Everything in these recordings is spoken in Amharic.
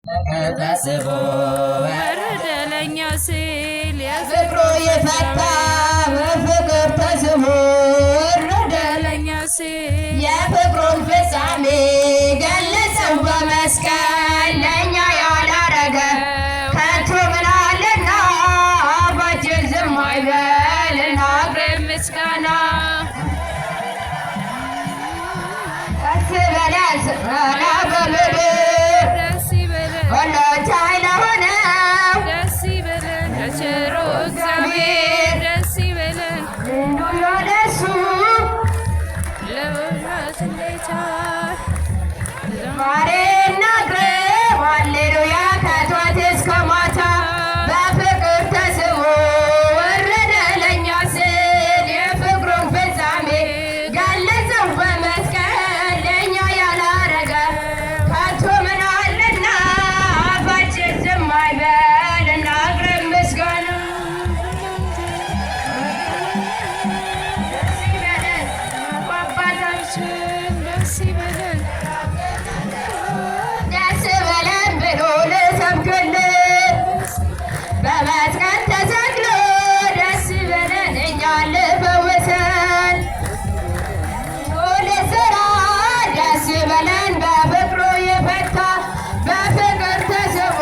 ተስቦ ወረደ ለኛ ሲል ፍቅሩ የፈታ በፍቅር ተስቦ ወረደ ለኛ ሲል የፍቅሩን ፍጻሜ ገለጸው በመስቀል ለእኛ ያላረገ ከቶ ምን አለና አፋችን ዝም አይበል እናቅርብ ምስጋና ደስ በለን ስብራና በምድር ደስ ይበለን ሁሎች ኃይለ ሆነው ደስ ይበለን ለቸሩ እግዚአብሔር ደስ ይበለን ሁሉ ለእሱ ለወራት ጌታ ዛሬ እናቅርብ ሃሌሉያ ከጧት እስከ ማታ በፍቅር ተስቦ ወረደ ለእኛ ሲል የፍቅሩን ፍጻሜ ገለጸው በመስቀል ለእኛ ያላረገ ከቶ ምን አለና አፋችን ዝም አይበል እናቅርብ ምስጋና ደስ ይበለን አባታችን ደስ ይበለን ደስ በለን ብሎ ልሰብክልን በመስቀል ተሰቅሎ ደስ በለን እኛን ልፈውሰን ልስራ ደስ በለን በፍቅሩ የፈታ በፍቅር ተስቦ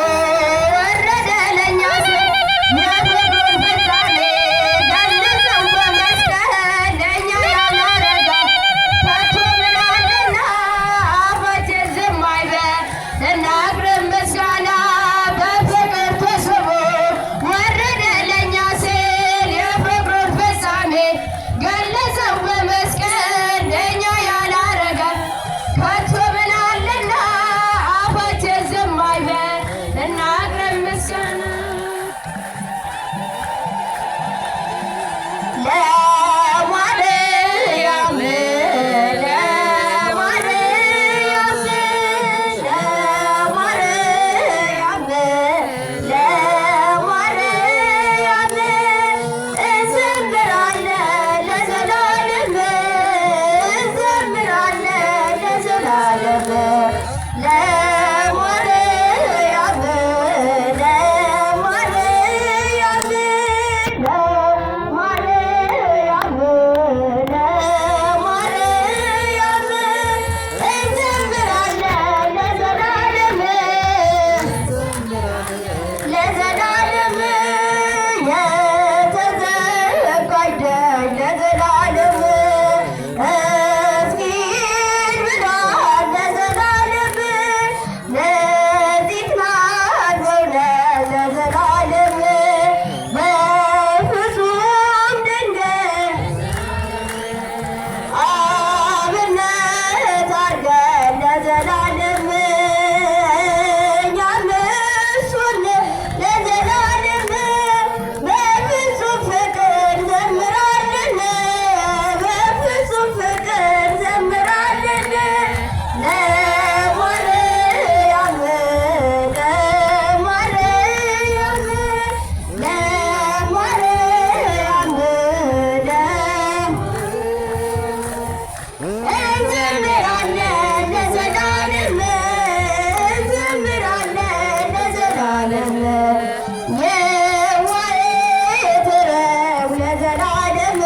ወረደ ለእኛ ሲል የፍቅሩን ፍጻሜ ገለጸው በመስቀል ለእኛ ያላረገ ከቶ ምን አለና አፋችን ዝም አይበል እናቅርብ ምስጋና በፍቅር ተስቦ ወረደ ለእኛ ሲል የፍቅሩን ፍጻሜ ገለጸው በመስቀል ለእኛ ያላረገ ከቶ ምን አለና አፋችን ዝም አይበል እናቅርብ ምስጋና ለማርያም ለማርያም ለማርያም እንዘምራለን ለዘላለም እንዘምራለን ለዘላለም ለማርያም ለማርያም ለማርያም ለማርያም እንዘምራለን ለዘላለም ለዘላለም የተዘጋጀ ለዘላለም እስኪን ብሏል ለዘላለም ለዚህ ናት በእውነት ለዘላለም በፍጹም ድንግል አብነት አድርገን ለዘላለም እኛም እሱን ለዘላለም በፍጹም ፍቅር ዘምራለን በፍጹም ፍቅር ዘምራለን ለማርያም ለማርያም ለማርያም እንዘምራለን ለዘላለም እንዘምራለን ለዘላለም የዋይት ረቡዕ ለዘላለም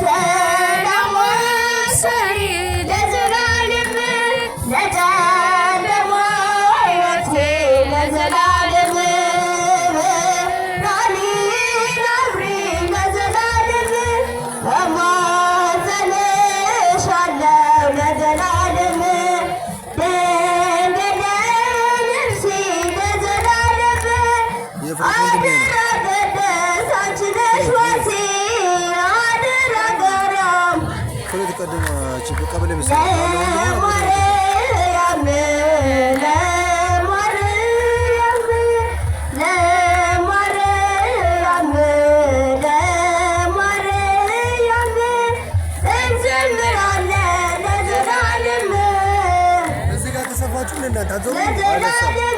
ሰላም ወሰሪ ለዘላለም ለጨለማ ሕይወቴ ለዘላለም ብርሃኔን አብሪ ለዘላለም እማጸንሻለሁ ለዘላለም ድንግል ነፍሴ ለዘላለም አደራ ቅድስት አንቺ ነሽ ዋሴ አደራ ገራም ለማርያም ለማርያም ለማርያም ለማርያም እንዘምራለን ለዘላለም እዚህ ጋር ተሰፋችሁ ለእናንተ ለዘላለም